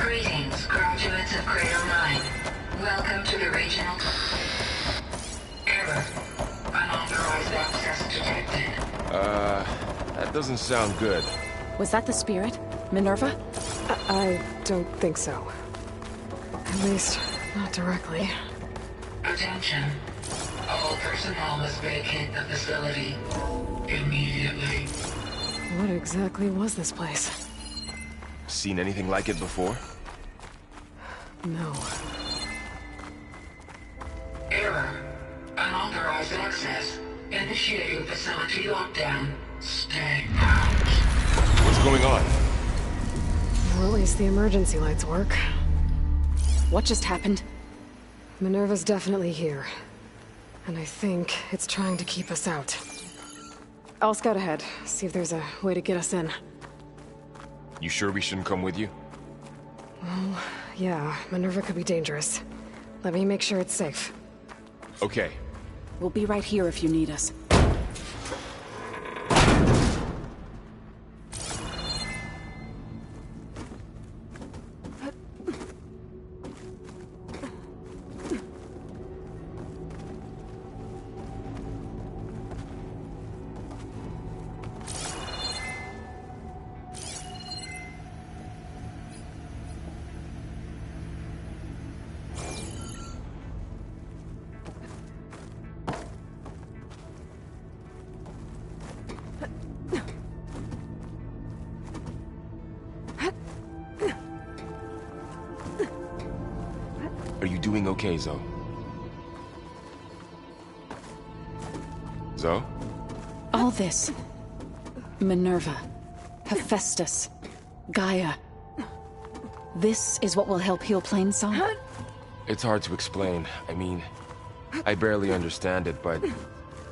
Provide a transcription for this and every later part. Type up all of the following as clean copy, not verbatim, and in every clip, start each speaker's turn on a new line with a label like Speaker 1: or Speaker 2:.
Speaker 1: Greetings, graduates of Crater 9. Welcome to the regional... Error. Unauthorized access detected.
Speaker 2: That doesn't sound good.
Speaker 3: Was that the spirit? Minerva?
Speaker 4: I don't think so. At least, not directly.
Speaker 1: Attention. All personnel must vacate the facility immediately.
Speaker 4: What exactly was this place?
Speaker 2: Seen anything like it before?
Speaker 4: No.
Speaker 1: Error. Unauthorized access. Initiating facility lockdown. Stay out.
Speaker 2: What's going on?
Speaker 4: Well, at least the emergency lights work.
Speaker 3: What just happened?
Speaker 4: Minerva's definitely here. And I think it's trying to keep us out. I'll scout ahead, see if there's a way to get us in.
Speaker 2: You sure we shouldn't come with you?
Speaker 4: Well, yeah, Minerva could be dangerous. Let me make sure it's safe.
Speaker 2: Okay.
Speaker 3: We'll be right here if you need us.
Speaker 2: Are you doing okay, Zoe? Zoe?
Speaker 3: All this. Minerva. Hephaestus. Gaia. This is what will help heal Plainsong?
Speaker 2: It's hard to explain. I mean, I barely understand it, but...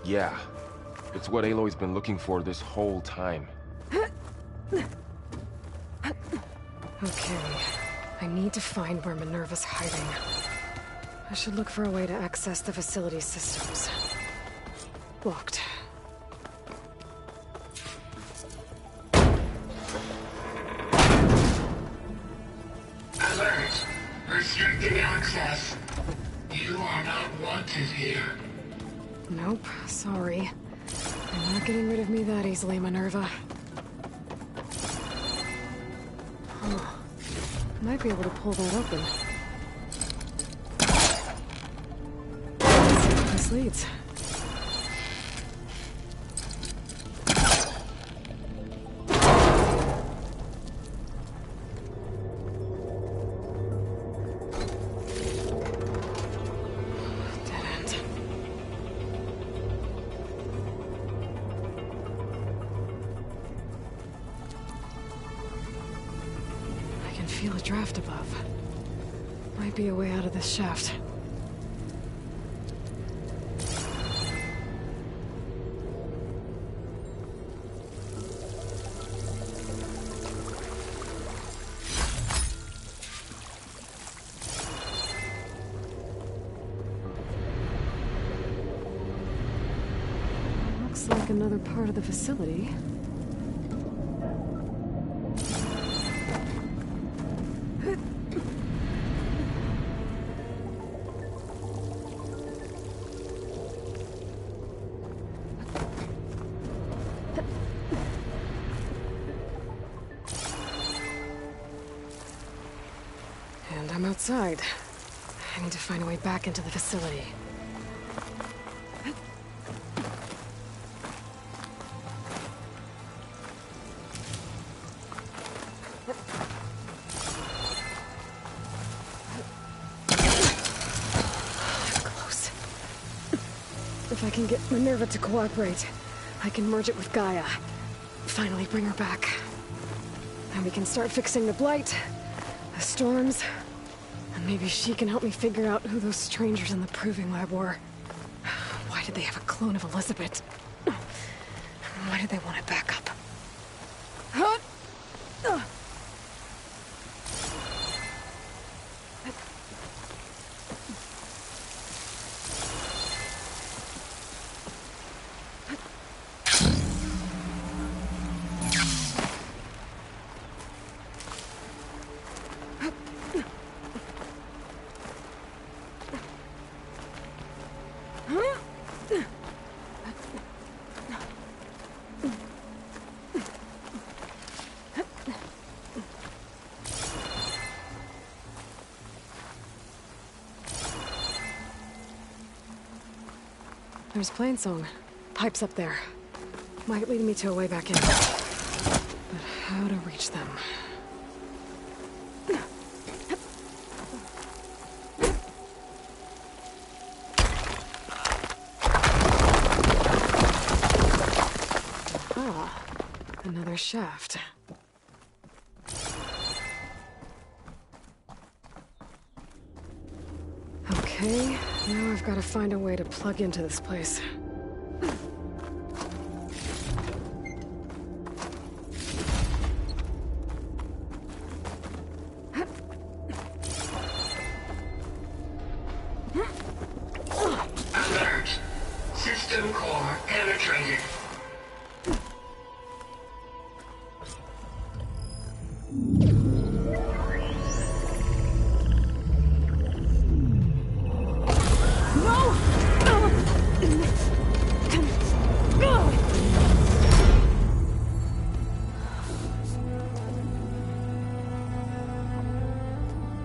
Speaker 2: yeah. It's what Aloy's been looking for this whole time.
Speaker 4: Okay. I need to find where Minerva's hiding. I should look for a way to access the facility's systems. Blocked.
Speaker 1: Alert. Restricted access. You are not wanted here.
Speaker 4: Nope, sorry. You're not getting rid of me that easily, Minerva. Huh. Might be able to pull that open. Let's see where this leads. Dead end. I can feel a draft above. Might be a way out of this shaft. Looks like another part of the facility. And I'm outside. I need to find a way back into the facility. Close. If I can get Minerva to cooperate, I can merge it with Gaia. Finally bring her back. And we can start fixing the blight, the storms, and maybe she can help me figure out who those strangers in the proving lab were. Why did they have a clone of Elizabeth? Why did they want it back up? There's Plainsong. Pipes up there. Might lead me to a way back in. But how to reach them? Ah, another shaft. Okay, now I've got to find a way to plug into this place.
Speaker 1: Alert! System core penetrated.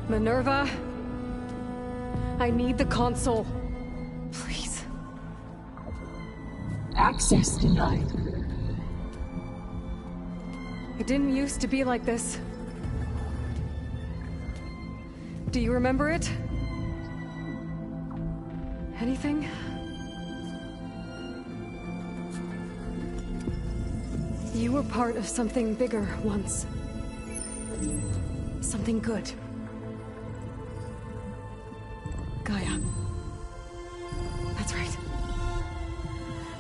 Speaker 4: Minerva, I need the console. Please.
Speaker 5: Access denied.
Speaker 4: It didn't used to be like this. Do you remember it? Anything? You were part of something bigger once. Something good. Gaia. That's right.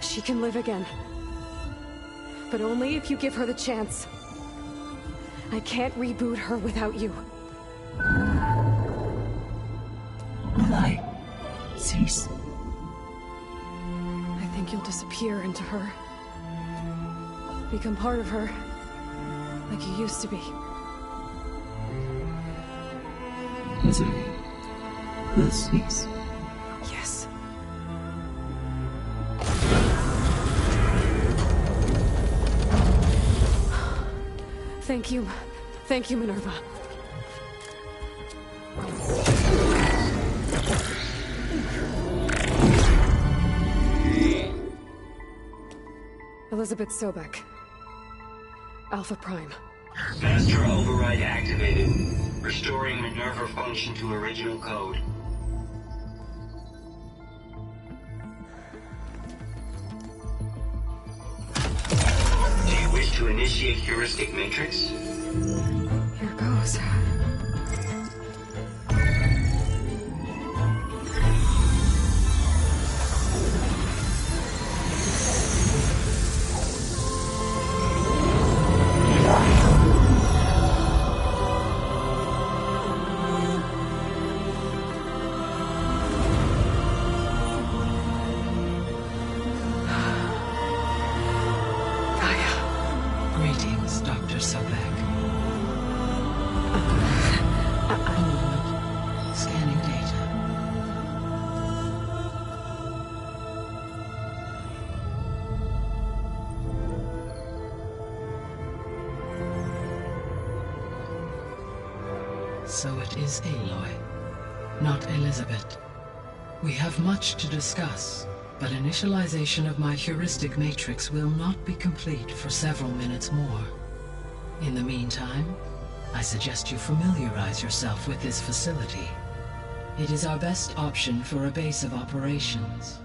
Speaker 4: She can live again. But only if you give her the chance. I can't reboot her without you.
Speaker 5: Will I cease?
Speaker 4: I think you'll disappear into her. Become part of her. Like you used to be.
Speaker 5: Misery will cease.
Speaker 4: Yes. Thank you. Thank you, Minerva. Elizabeth Sobek. Alpha Prime.
Speaker 6: Master override activated. Restoring Minerva function to original code. Do you wish to initiate heuristic matrix?
Speaker 4: Here goes.
Speaker 5: Greetings, Dr. Sobek. Scanning data. So it is Aloy, not Elizabeth. We have much to discuss, but initialization of my heuristic matrix will not be complete for several minutes more. In the meantime, I suggest you familiarize yourself with this facility. It is our best option for a base of operations,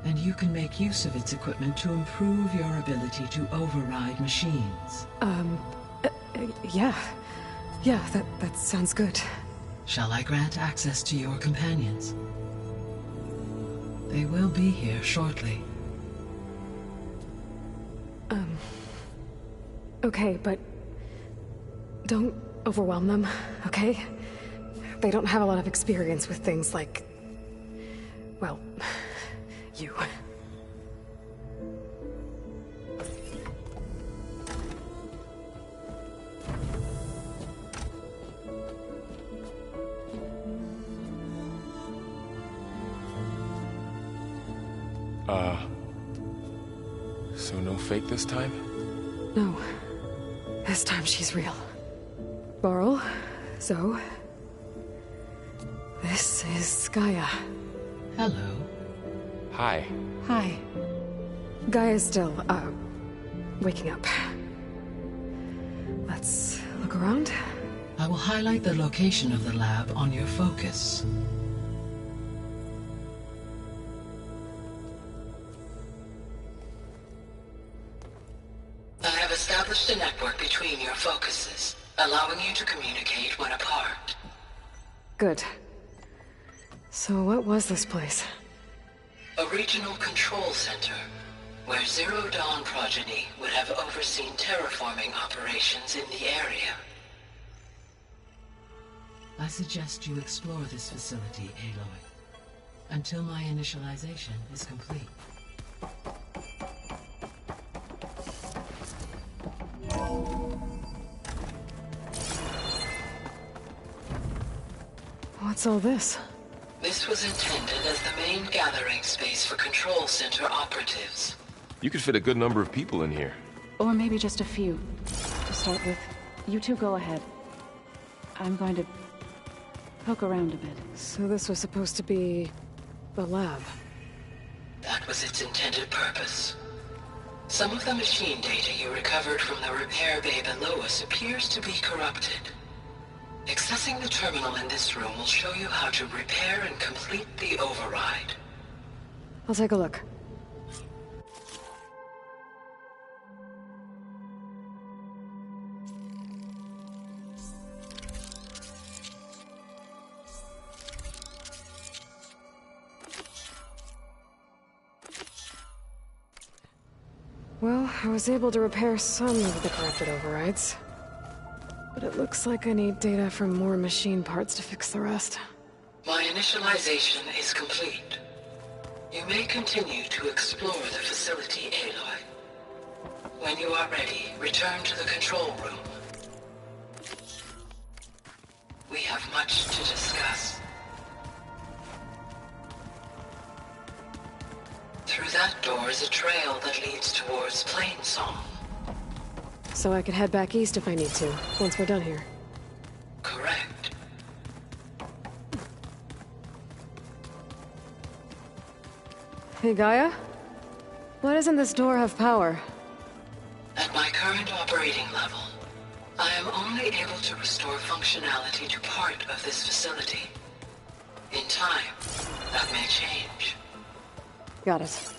Speaker 5: and you can make use of its equipment to improve your ability to override machines.
Speaker 4: Yeah. Yeah, that sounds good.
Speaker 5: Shall I grant access to your companions? They will be here shortly.
Speaker 4: Okay, but don't overwhelm them, okay? They don't have a lot of experience with things like, well, you.
Speaker 2: So no fake this time?
Speaker 4: No. This time she's real. Varl, Zoe. This is Gaia.
Speaker 5: Hello.
Speaker 2: Hi.
Speaker 3: Hi.
Speaker 4: Gaia's still, waking up. Let's look around.
Speaker 5: I will highlight the location of the lab on your focus.
Speaker 7: I have established a network between your focuses, allowing you to communicate when apart.
Speaker 4: Good. So what was this place?
Speaker 7: A regional control center, where Zero Dawn progeny would have overseen terraforming operations in the area.
Speaker 5: I suggest you explore this facility, Aloy, until my initialization is complete.
Speaker 4: What's all this?
Speaker 7: This was intended as the main gathering space for control center operatives.
Speaker 2: You could fit a good number of people in here.
Speaker 3: Or maybe just a few. To start with, you two go ahead. I'm going to poke around a bit.
Speaker 4: So this was supposed to be... the lab.
Speaker 7: That was its intended purpose. Some of the machine data you recovered from the repair bay below us appears to be corrupted. Accessing the terminal in this room will show you how to repair and complete the override.
Speaker 4: I'll take a look. Well, I was able to repair some of the corrupted overrides. But it looks like I need data from more machine parts to fix the rest.
Speaker 7: My initialization is complete. You may continue to explore the facility, Aloy. When you are ready, return to the control room. We have much to discuss. Through that door is a trail that leads towards Plainsong.
Speaker 4: So I could head back east if I need to, once we're done here.
Speaker 7: Correct.
Speaker 4: Hey, Gaia? Why doesn't this door have power?
Speaker 7: At my current operating level, I am only able to restore functionality to part of this facility. In time, that may change.
Speaker 4: Got it.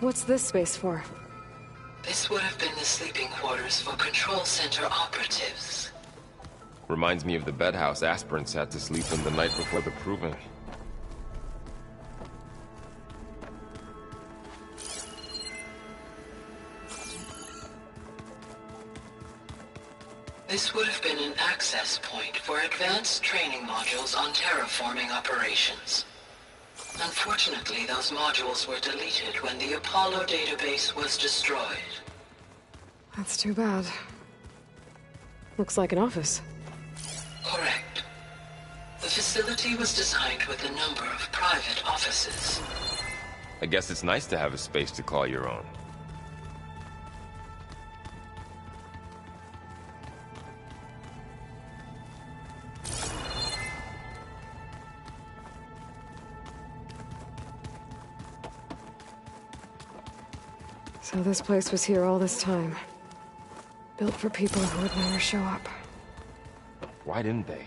Speaker 4: What's this space for?
Speaker 7: This would have been the sleeping quarters for control center operatives.
Speaker 2: Reminds me of the bedhouse aspirants had to sleep in the night before the proving.
Speaker 7: This would have been an access point for advanced training modules on terraforming operations. Unfortunately, those modules were deleted when the Apollo database was destroyed.
Speaker 4: That's too bad. Looks like an office.
Speaker 7: Correct. The facility was designed with a number of private offices.
Speaker 2: I guess it's nice to have a space to call your own.
Speaker 4: So this place was here all this time. Built for people who would never show up.
Speaker 2: Why didn't they?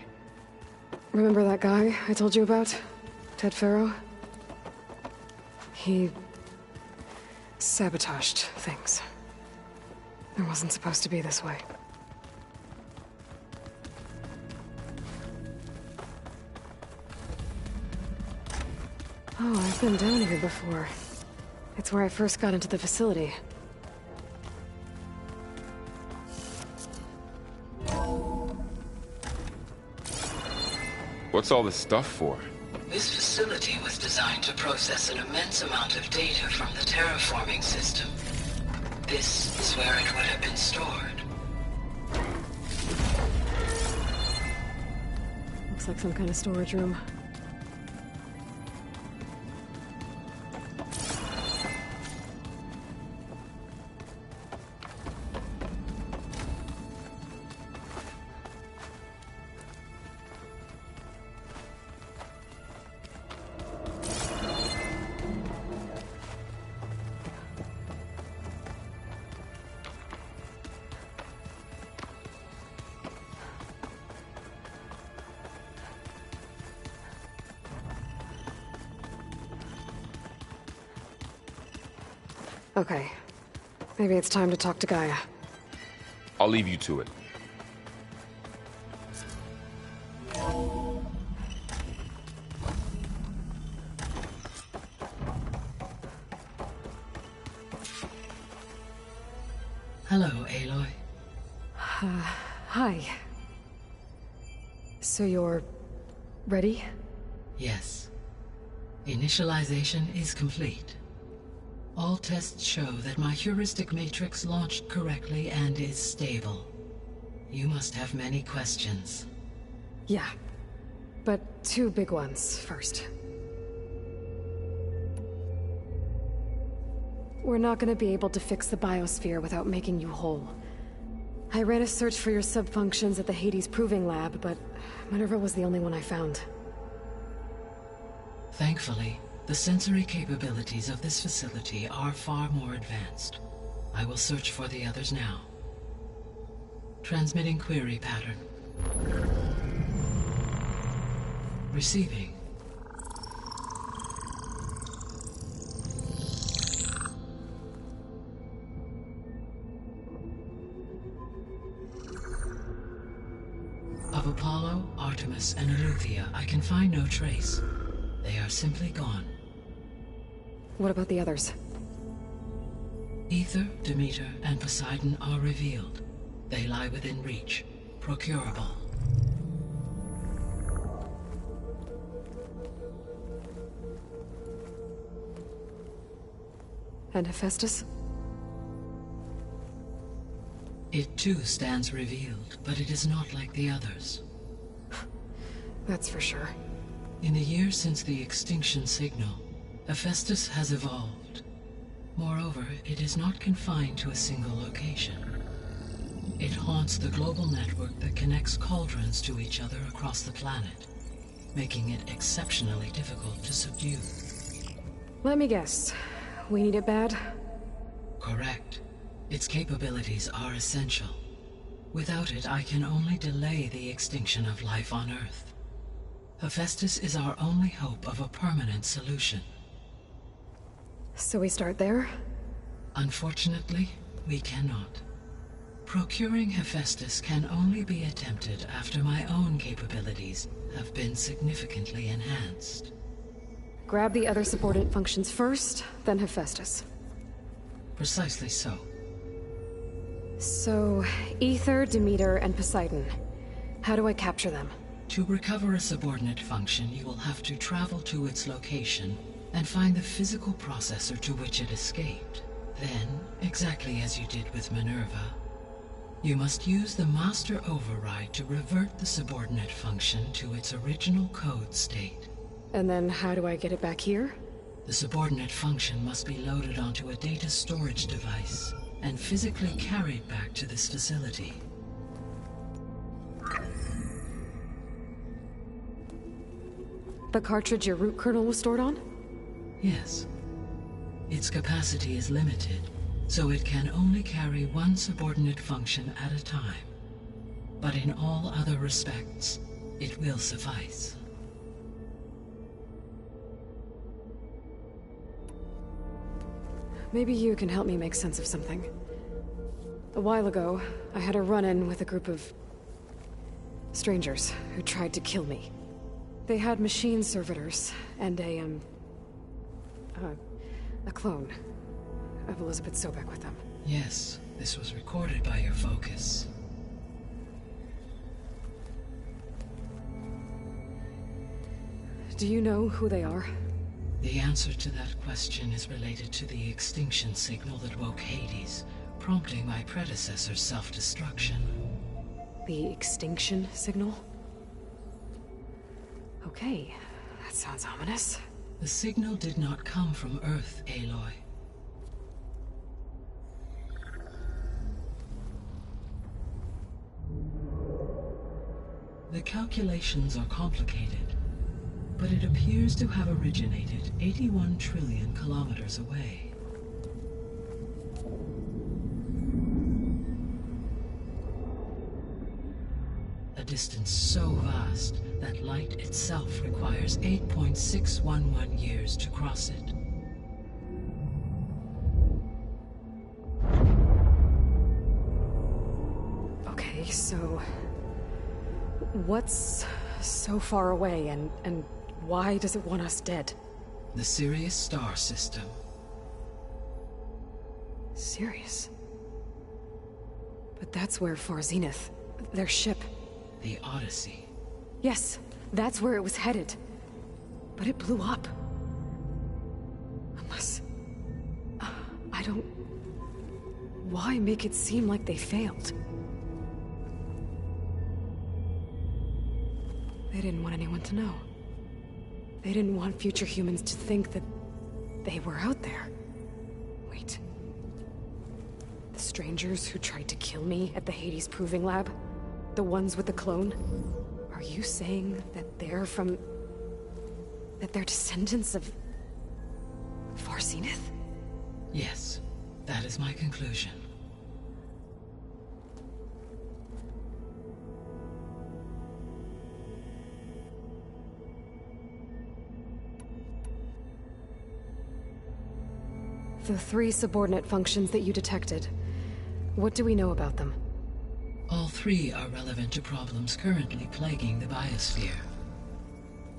Speaker 4: Remember that guy I told you about? Ted Farrow? He... sabotaged things. It wasn't supposed to be this way. Oh, I've been down here before. It's where I first got into the facility.
Speaker 2: What's all this stuff for?
Speaker 7: This facility was designed to process an immense amount of data from the terraforming system. This is where it would have been stored.
Speaker 4: Looks like some kind of storage room. Okay. Maybe it's time to talk to Gaia.
Speaker 2: I'll leave you to it.
Speaker 5: Hello, Aloy.
Speaker 4: Hi. So you're... ready?
Speaker 5: Yes. Initialization is complete. All tests show that my heuristic matrix launched correctly and is stable. You must have many questions.
Speaker 4: Yeah. But two big ones first. We're not gonna be able to fix the biosphere without making you whole. I ran a search for your subfunctions at the Hades Proving Lab, but Minerva was the only one I found.
Speaker 5: Thankfully, the sensory capabilities of this facility are far more advanced. I will search for the others now. Transmitting query pattern. Receiving. Of Apollo, Artemis, and Eleuthia, I can find no trace. They are simply gone.
Speaker 4: What about the others?
Speaker 5: Ether, Demeter, and Poseidon are revealed. They lie within reach, procurable.
Speaker 4: And Hephaestus?
Speaker 5: It too stands revealed, but it is not like the others.
Speaker 4: That's for sure.
Speaker 5: In the years since the extinction signal, Hephaestus has evolved. Moreover, it is not confined to a single location. It haunts the global network that connects cauldrons to each other across the planet, making it exceptionally difficult to subdue.
Speaker 4: Let me guess. We need it bad?
Speaker 5: Correct. Its capabilities are essential. Without it, I can only delay the extinction of life on Earth. Hephaestus is our only hope of a permanent solution.
Speaker 4: So we start there?
Speaker 5: Unfortunately, we cannot. Procuring Hephaestus can only be attempted after my own capabilities have been significantly enhanced.
Speaker 4: Grab the other subordinate functions first, then Hephaestus.
Speaker 5: Precisely so.
Speaker 4: So, Ether, Demeter, and Poseidon. How do I capture them?
Speaker 5: To recover a subordinate function, you will have to travel to its location and find the physical processor to which it escaped. Then, exactly as you did with Minerva, you must use the master override to revert the subordinate function to its original code state.
Speaker 4: And then how do I get it back here?
Speaker 5: The subordinate function must be loaded onto a data storage device and physically carried back to this facility.
Speaker 4: The cartridge your root kernel was stored on?
Speaker 5: Yes. Its capacity is limited, so it can only carry one subordinate function at a time. But in all other respects, it will suffice.
Speaker 4: Maybe you can help me make sense of something. A while ago, I had a run-in with a group of strangers who tried to kill me. They had machine servitors and a clone of Elizabeth Sobek with them.
Speaker 5: Yes, this was recorded by your focus.
Speaker 4: Do you know who they are?
Speaker 5: The answer to that question is related to the extinction signal that woke Hades, prompting my predecessor's self-destruction.
Speaker 4: The extinction signal? Okay, that sounds ominous.
Speaker 5: The signal did not come from Earth, Aloy. The calculations are complicated, but it appears to have originated 81 trillion kilometers away. A distance so vast that light itself requires 8.611 years to cross it.
Speaker 4: so... what's so far away, and why does it want us dead?
Speaker 5: The Sirius star system.
Speaker 4: Sirius? But that's where Far Zenith, their ship...
Speaker 5: The Odyssey.
Speaker 4: Yes, that's where it was headed. But it blew up. Unless... I don't... Why make it seem like they failed? They didn't want anyone to know. They didn't want future humans to think that they were out there. Wait. The strangers who tried to kill me at the Hades Proving Lab? The ones with the clone? Are you saying that they're from... that they're descendants of... Far Zenith?
Speaker 5: Yes, that is my conclusion.
Speaker 4: The 3 subordinate functions that you detected. What do we know about them?
Speaker 5: All 3 are relevant to problems currently plaguing the biosphere.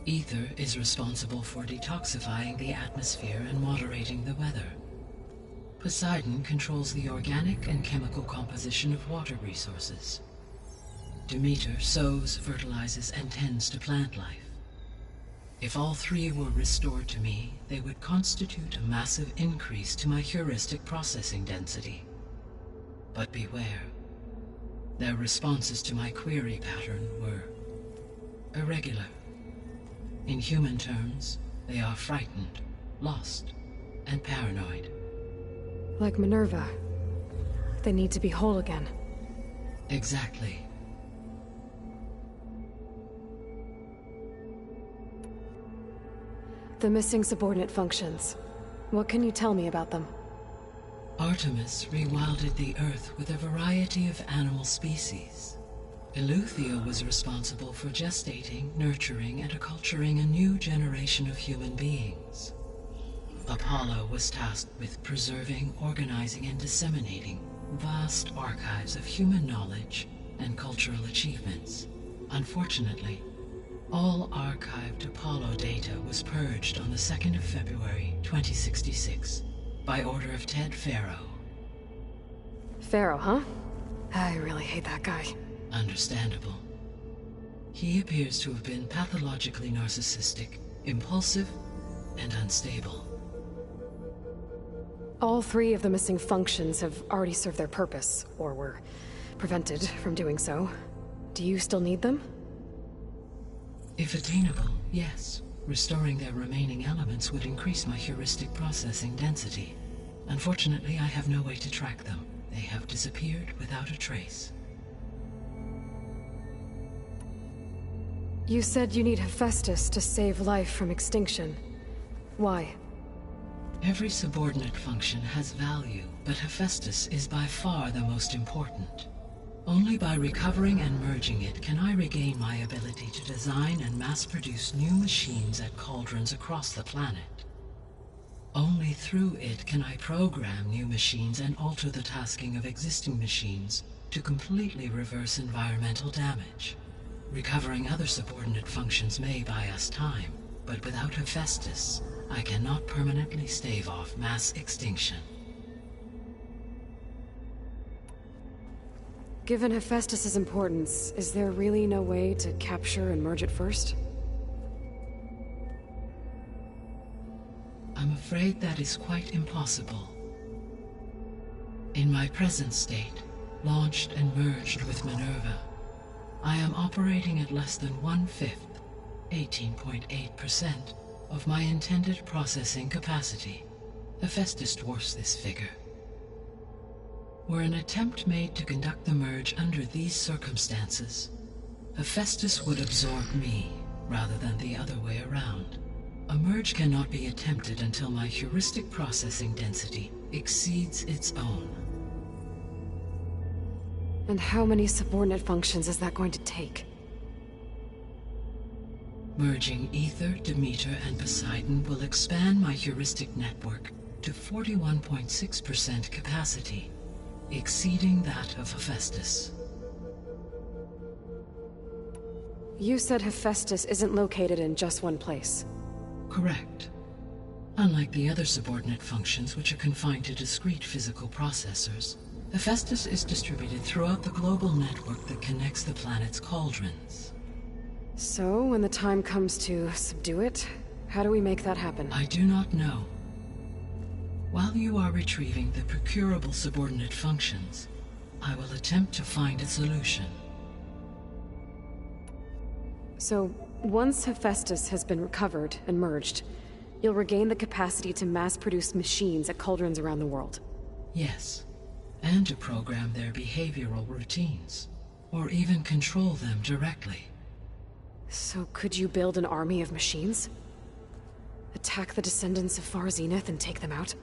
Speaker 5: Ether is responsible for detoxifying the atmosphere and moderating the weather. Poseidon controls the organic and chemical composition of water resources. Demeter sows, fertilizes, and tends to plant life. If all 3 were restored to me, they would constitute a massive increase to my heuristic processing density. But beware. Their responses to my query pattern were irregular. In human terms, they are frightened, lost, and paranoid.
Speaker 4: Like Minerva. They need to be whole again.
Speaker 5: Exactly.
Speaker 4: The missing subordinate functions. What can you tell me about them?
Speaker 5: Artemis rewilded the Earth with a variety of animal species. Eleuthia was responsible for gestating, nurturing, and acculturating a new generation of human beings. Apollo was tasked with preserving, organizing, and disseminating vast archives of human knowledge and cultural achievements. Unfortunately, all archived Apollo data was purged on the 2nd of February, 2066, by order of Ted Faro.
Speaker 4: Pharaoh, huh? I really hate that guy.
Speaker 5: Understandable. He appears to have been pathologically narcissistic, impulsive, and unstable.
Speaker 4: All 3 of the missing functions have already served their purpose, or were prevented from doing so. Do you still need them?
Speaker 5: If attainable, yes. Restoring their remaining elements would increase my heuristic processing density. Unfortunately, I have no way to track them. They have disappeared without a trace.
Speaker 4: You said you need Hephaestus to save life from extinction. Why?
Speaker 5: Every subordinate function has value, but Hephaestus is by far the most important. Only by recovering and merging it can I regain my ability to design and mass-produce new machines at cauldrons across the planet. Only through it can I program new machines and alter the tasking of existing machines to completely reverse environmental damage. Recovering other subordinate functions may buy us time, but without Hephaestus, I cannot permanently stave off mass extinction.
Speaker 4: Given Hephaestus's importance, is there really no way to capture and merge it first?
Speaker 5: I'm afraid that is quite impossible. In my present state, launched and merged with Minerva, I am operating at less than 1/5, 18.8%, of my intended processing capacity. Hephaestus dwarfs this figure. Were an attempt made to conduct the merge under these circumstances, Hephaestus would absorb me, rather than the other way around. A merge cannot be attempted until my heuristic processing density exceeds its own.
Speaker 4: And how many subordinate functions is that going to take?
Speaker 5: Merging Ether, Demeter, and Poseidon will expand my heuristic network to 41.6% capacity, exceeding that of Hephaestus.
Speaker 4: you said Hephaestus isn't located in just one place.
Speaker 5: Correct. Unlike the other subordinate functions which are confined to discrete physical processors, Hephaestus is distributed throughout the global network that connects the planet's cauldrons.
Speaker 4: So, when the time comes to subdue it, how do we make that happen?
Speaker 5: I do not know. While you are retrieving the procurable subordinate functions, I will attempt to find a solution.
Speaker 4: So, once Hephaestus has been recovered and merged, you'll regain the capacity to mass-produce machines at cauldrons around the world.
Speaker 5: Yes, and to program their behavioral routines, or even control them directly.
Speaker 4: So could you build an army of machines? Attack the descendants of Far Zenith and take them out?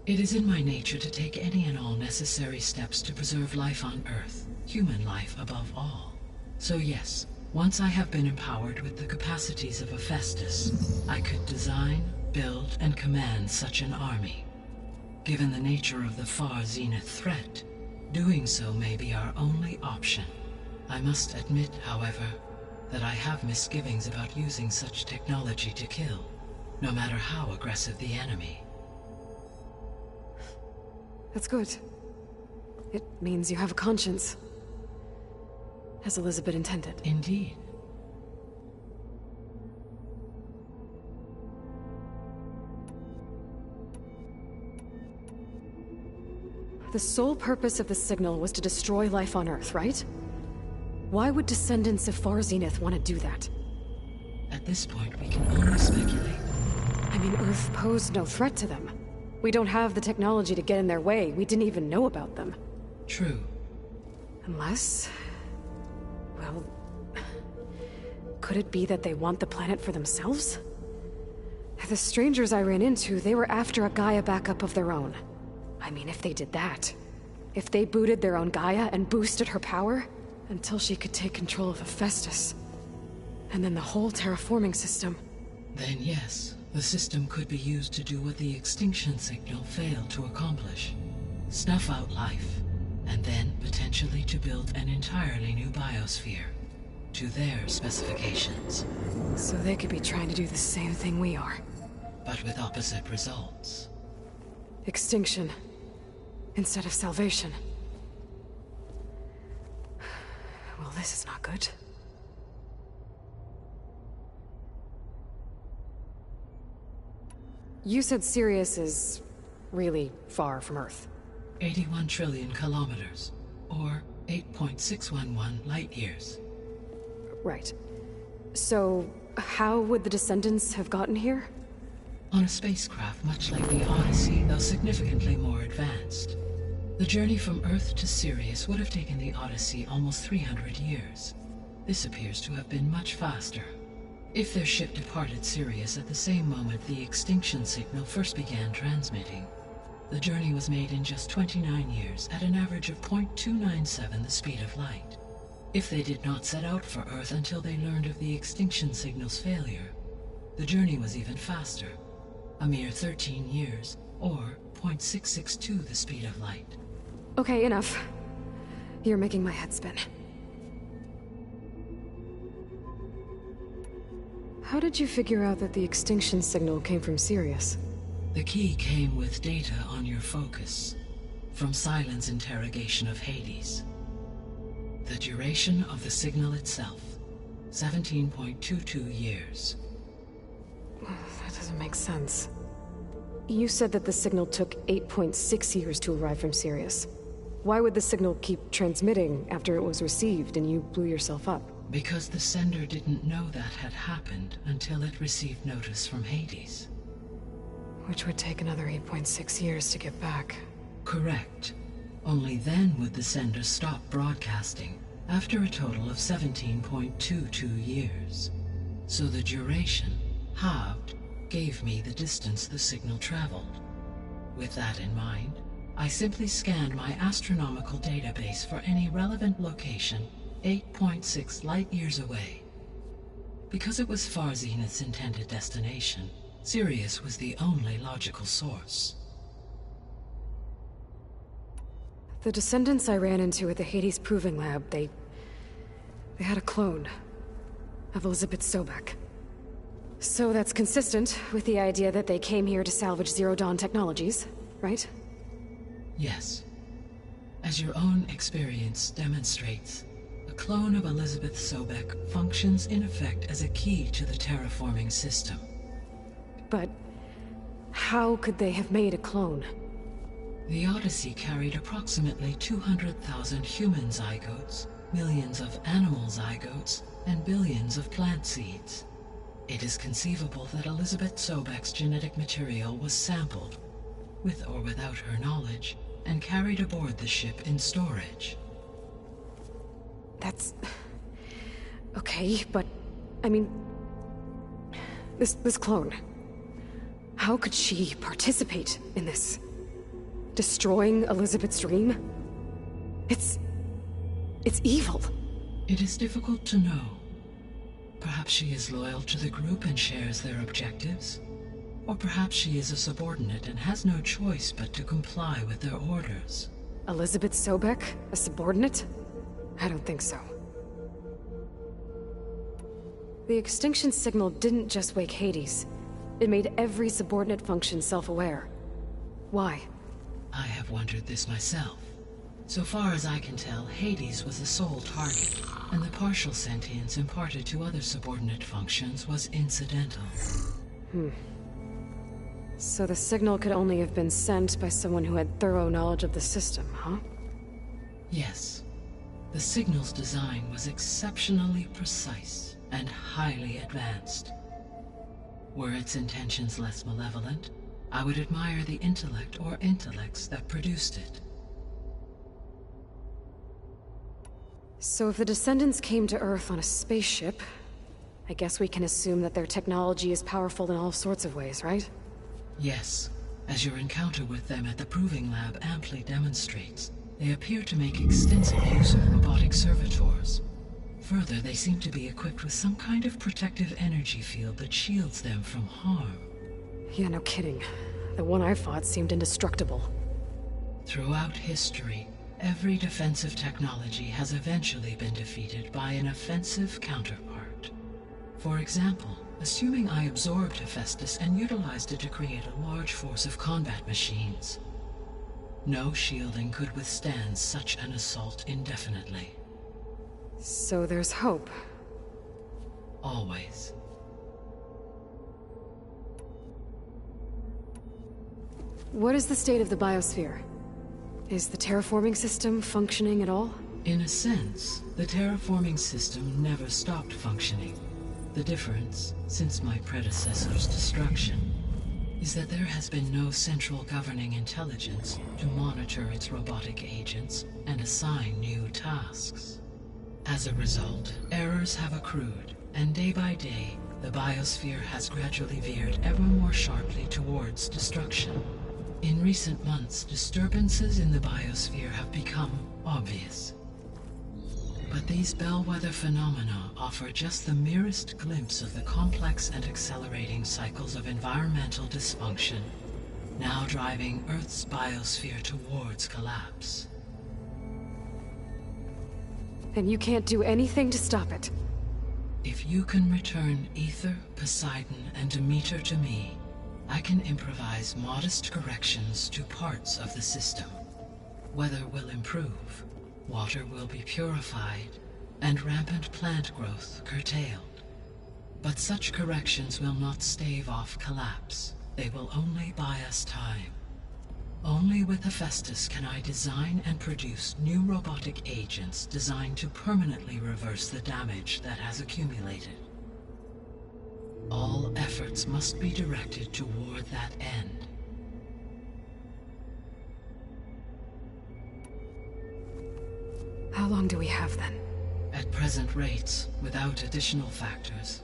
Speaker 5: It is in my nature to take any and all necessary steps to preserve life on Earth, human life above all. So yes, once I have been empowered with the capacities of Hephaestus, I could design, build, and command such an army. Given the nature of the Far Zenith threat, doing so may be our only option. I must admit, however, that I have misgivings about using such technology to kill, no matter how aggressive the enemy.
Speaker 4: That's good. It means you have a conscience. As Elizabeth intended.
Speaker 5: Indeed.
Speaker 4: The sole purpose of the signal was to destroy life on Earth, right? Why would descendants of Far Zenith want to do that?
Speaker 5: At this point, we can only speculate.
Speaker 4: I mean, Earth posed no threat to them. We don't have the technology to get in their way. We didn't even know about them.
Speaker 5: True.
Speaker 4: Unless... well... could it be that they want the planet for themselves? The strangers I ran into, they were after a Gaia backup of their own. I mean, if they did that... if they booted their own Gaia and boosted her power... until she could take control of Hephaestus. And then the whole terraforming system...
Speaker 5: Then yes, the system could be used to do what the extinction signal failed to accomplish. Snuff out life, and then potentially to build an entirely new biosphere, to their specifications.
Speaker 4: So they could be trying to do the same thing we are.
Speaker 5: But with opposite results.
Speaker 4: Extinction. Instead of salvation. Well, this is not good. You said Sirius is... really far from Earth.
Speaker 5: 81 trillion kilometers, or 8.611 light-years.
Speaker 4: Right. So, how would the descendants have gotten here?
Speaker 5: On a spacecraft much like the Odyssey, though significantly more advanced. The journey from Earth to Sirius would have taken the Odyssey almost 300 years. This appears to have been much faster. If their ship departed Sirius at the same moment the extinction signal first began transmitting, the journey was made in just 29 years at an average of 0.297 the speed of light. If they did not set out for Earth until they learned of the extinction signal's failure, the journey was even faster, a mere 13 years, or 0.662 the speed of light.
Speaker 4: Okay, enough. You're making my head spin. How did you figure out that the extinction signal came from Sirius?
Speaker 5: The key came with data on your focus, from Silent's interrogation of Hades. The duration of the signal itself, 17.22 years.
Speaker 4: That doesn't make sense. You said that the signal took 8.6 years to arrive from Sirius. Why would the signal keep transmitting after it was received and you blew yourself up?
Speaker 5: Because the sender didn't know that had happened until it received notice from Hades.
Speaker 4: Which would take another 8.6 years to get back.
Speaker 5: Correct. Only then would the sender stop broadcasting, after a total of 17.22 years. So the duration, halved, gave me the distance the signal traveled. With that in mind, I simply scanned my astronomical database for any relevant location 8.6 light-years away. Because it was Far Zenith's intended destination, Sirius was the only logical source.
Speaker 4: The descendants I ran into at the Hades Proving Lab, they had a clone of Elizabeth Sobek. So that's consistent with the idea that they came here to salvage Zero Dawn technologies, right?
Speaker 5: Yes. As your own experience demonstrates, a clone of Elizabeth Sobek functions in effect as a key to the terraforming system.
Speaker 4: But how could they have made a clone?
Speaker 5: The Odyssey carried approximately 200,000 human zygotes, millions of animal zygotes, and billions of plant seeds. It is conceivable that Elizabeth Sobek's genetic material was sampled, with or without her knowledge, and carried aboard the ship in storage.
Speaker 4: That's... okay, but... I mean... This clone... How could she participate in this? Destroying Elizabeth's dream? It's evil.
Speaker 5: It is difficult to know. Perhaps she is loyal to the group and shares their objectives. Or perhaps she is a subordinate and has no choice but to comply with their orders.
Speaker 4: Elizabeth Sobek? A subordinate? I don't think so. The extinction signal didn't just wake Hades. It made every subordinate function self-aware. Why?
Speaker 5: I have wondered this myself. So far as I can tell, Hades was the sole target, and the partial sentience imparted to other subordinate functions was incidental.
Speaker 4: So the signal could only have been sent by someone who had thorough knowledge of the system, huh?
Speaker 5: Yes. The signal's design was exceptionally precise and highly advanced. Were its intentions less malevolent, I would admire the intellect or intellects that produced it.
Speaker 4: So if the descendants came to Earth on a spaceship, I guess we can assume that their technology is powerful in all sorts of ways, right?
Speaker 5: Yes. As your encounter with them at the Proving Lab amply demonstrates, they appear to make extensive use of robotic servitors. Further, they seem to be equipped with some kind of protective energy field that shields them from harm.
Speaker 4: Yeah, no kidding. The one I fought seemed indestructible.
Speaker 5: Throughout history, every defensive technology has eventually been defeated by an offensive counterpart. For example, assuming I absorbed Hephaestus and utilized it to create a large force of combat machines. No shielding could withstand such an assault indefinitely.
Speaker 4: So there's hope.
Speaker 5: Always.
Speaker 4: What is the state of the biosphere? Is the terraforming system functioning at all?
Speaker 5: In a sense, the terraforming system never stopped functioning. The difference, since my predecessor's destruction, is that there has been no central governing intelligence to monitor its robotic agents and assign new tasks. As a result, errors have accrued, and day by day, the biosphere has gradually veered ever more sharply towards destruction. In recent months, disturbances in the biosphere have become obvious. But these bellwether phenomena offer just the merest glimpse of the complex and accelerating cycles of environmental dysfunction, now driving Earth's biosphere towards collapse.
Speaker 4: And you can't do anything to stop it?
Speaker 5: If you can return Ether, Poseidon, and Demeter to me, I can improvise modest corrections to parts of the system. Weather will improve, water will be purified, and rampant plant growth curtailed. But such corrections will not stave off collapse. They will only buy us time. Only with Hephaestus can I design and produce new robotic agents designed to permanently reverse the damage that has accumulated. All efforts must be directed toward that end.
Speaker 4: How long do we have then?
Speaker 5: At present rates, without additional factors,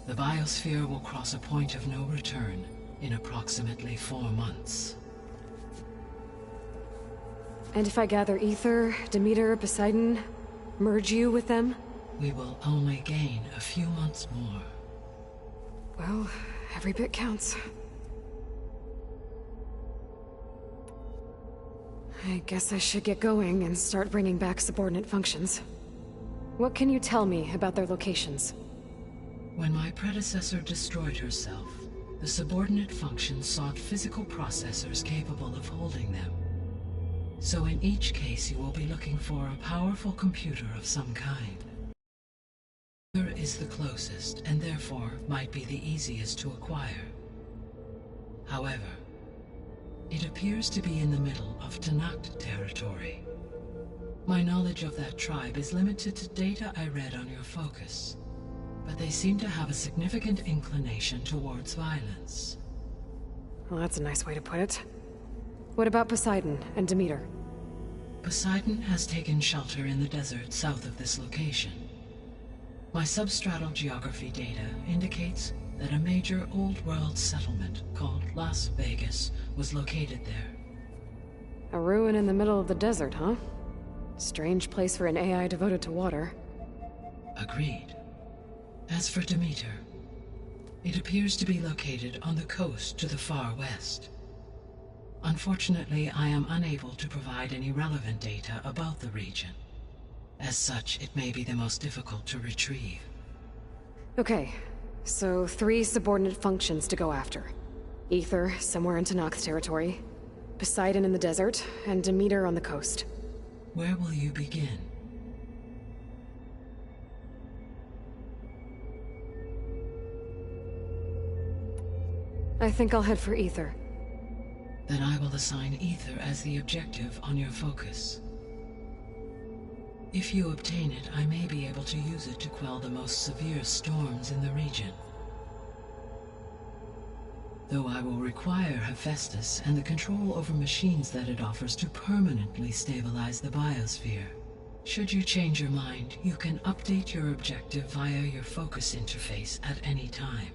Speaker 5: the biosphere will cross a point of no return in approximately 4 months.
Speaker 4: And if I gather Ether, Demeter, Poseidon, merge you with them?
Speaker 5: We will only gain a few months more.
Speaker 4: Well, every bit counts. I guess I should get going and start bringing back subordinate functions. What can you tell me about their locations?
Speaker 5: When my predecessor destroyed herself, the subordinate functions sought physical processors capable of holding them. So in each case you will be looking for a powerful computer of some kind. Either is the closest, and therefore might be the easiest to acquire. However, it appears to be in the middle of Tanakh territory. My knowledge of that tribe is limited to data I read on your focus, but they seem to have a significant inclination towards violence.
Speaker 4: Well, that's a nice way to put it. What about Poseidon and Demeter?
Speaker 5: Poseidon has taken shelter in the desert south of this location. My substratal geography data indicates that a major old-world settlement called Las Vegas was located there.
Speaker 4: A ruin in the middle of the desert, huh? Strange place for an AI devoted to water.
Speaker 5: Agreed. As for Demeter, it appears to be located on the coast to the far west. Unfortunately, I am unable to provide any relevant data about the region. As such, it may be the most difficult to retrieve.
Speaker 4: Okay, so 3 subordinate functions to go after. Ether, somewhere in Tanakh territory, Poseidon in the desert, and Demeter on the coast.
Speaker 5: Where will you begin?
Speaker 4: I think I'll head for Ether.
Speaker 5: Then I will assign Ether as the objective on your focus. If you obtain it, I may be able to use it to quell the most severe storms in the region. Though I will require Hephaestus and the control over machines that it offers to permanently stabilize the biosphere. Should you change your mind, you can update your objective via your focus interface at any time.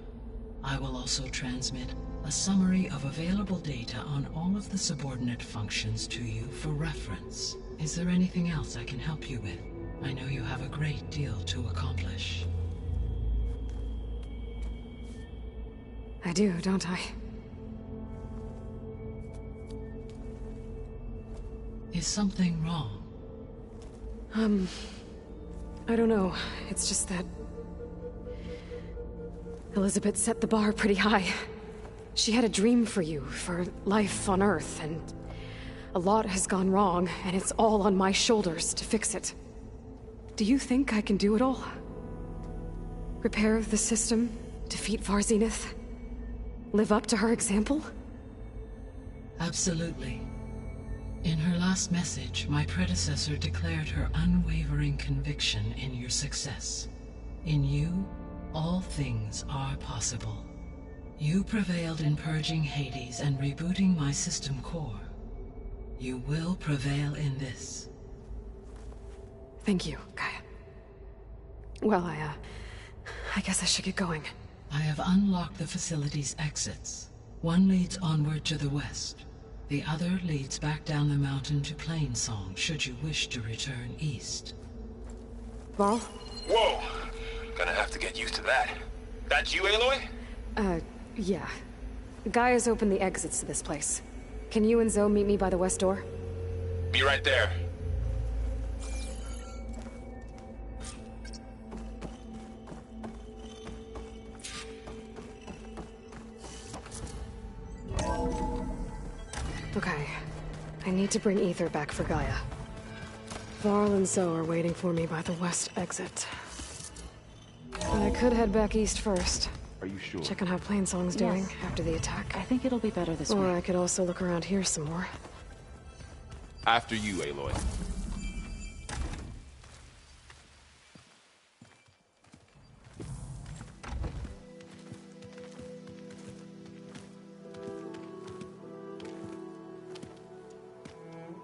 Speaker 5: I will also transmit a summary of available data on all of the subordinate functions to you for reference. Is there anything else I can help you with? I know you have a great deal to accomplish.
Speaker 4: I do, don't I?
Speaker 5: Is something wrong?
Speaker 4: I don't know. It's just that Elizabeth set the bar pretty high. She had a dream for you, for life on Earth, and a lot has gone wrong, and it's all on my shoulders to fix it. Do you think I can do it all? Repair the system, defeat Varzenith, live up to her example?
Speaker 5: Absolutely. In her last message, my predecessor declared her unwavering conviction in your success. In you, all things are possible. You prevailed in purging Hades and rebooting my system core. You will prevail in this.
Speaker 4: Thank you, Gaia. Well, I guess I should get going.
Speaker 5: I have unlocked the facility's exits. One leads onward to the west. The other leads back down the mountain to Plainsong, should you wish to return east.
Speaker 4: Varl?
Speaker 2: Whoa! Gonna have to get used to that. That's you, Aloy?
Speaker 4: Yeah. Gaia's opened the exits to this place. Can you and Zoe meet me by the west door?
Speaker 2: Be right there.
Speaker 4: Okay. I need to bring Ether back for Gaia. Varl and Zoe are waiting for me by the west exit. But I could head back east first.
Speaker 2: Are you sure?
Speaker 4: Check on how Plainsong's doing
Speaker 3: Yes.
Speaker 4: after the attack.
Speaker 3: I think it'll be better this
Speaker 4: Or
Speaker 3: way.
Speaker 4: I could also look around here some more.
Speaker 2: After you, Aloy.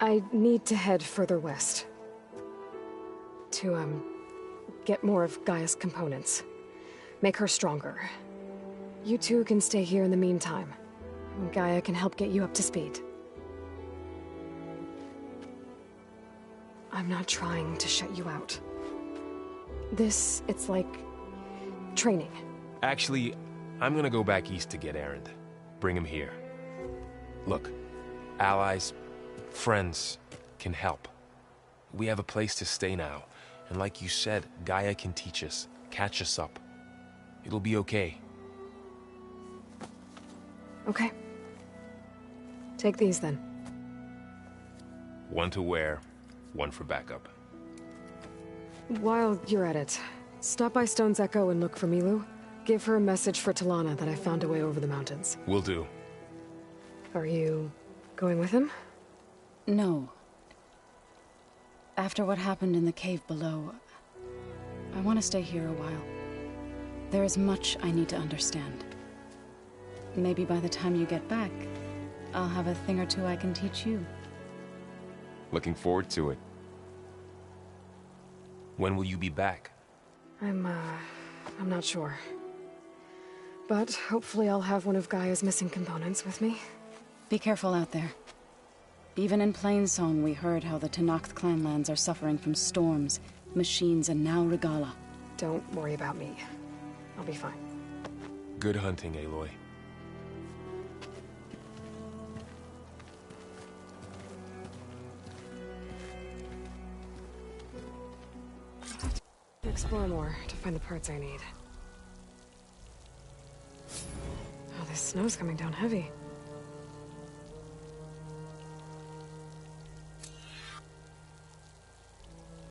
Speaker 4: I need to head further west. To, get more of Gaia's components. Make her stronger. You two can stay here in the meantime. Gaia can help get you up to speed. I'm not trying to shut you out. It's like training.
Speaker 2: Actually, I'm gonna go back east to get Erend. Bring him here. Look, allies, Friends can help. We have a place to stay now, and like you said, Gaia can teach us, catch us up. It'll be okay.
Speaker 4: Okay. Take these then.
Speaker 2: One to wear, one for backup.
Speaker 4: While you're at it, stop by Stone's Echo and look for Milu. Give her a message for Talana that I found a way over the mountains.
Speaker 2: Will do.
Speaker 4: Are you going with him?
Speaker 3: No. After what happened in the cave below, I want to stay here a while. There is much I need to understand. Maybe by the time you get back, I'll have a thing or two I can teach you.
Speaker 2: Looking forward to it. When will you be back?
Speaker 4: I'm not sure. But hopefully I'll have one of Gaia's missing components with me.
Speaker 3: Be careful out there. Even in Plainsong, we heard how the Tenakth clanlands are suffering from storms, machines, and now Regala.
Speaker 4: Don't worry about me. I'll be fine.
Speaker 2: Good hunting, Aloy.
Speaker 4: Explore more to find the parts I need. Oh, this snow's coming down heavy.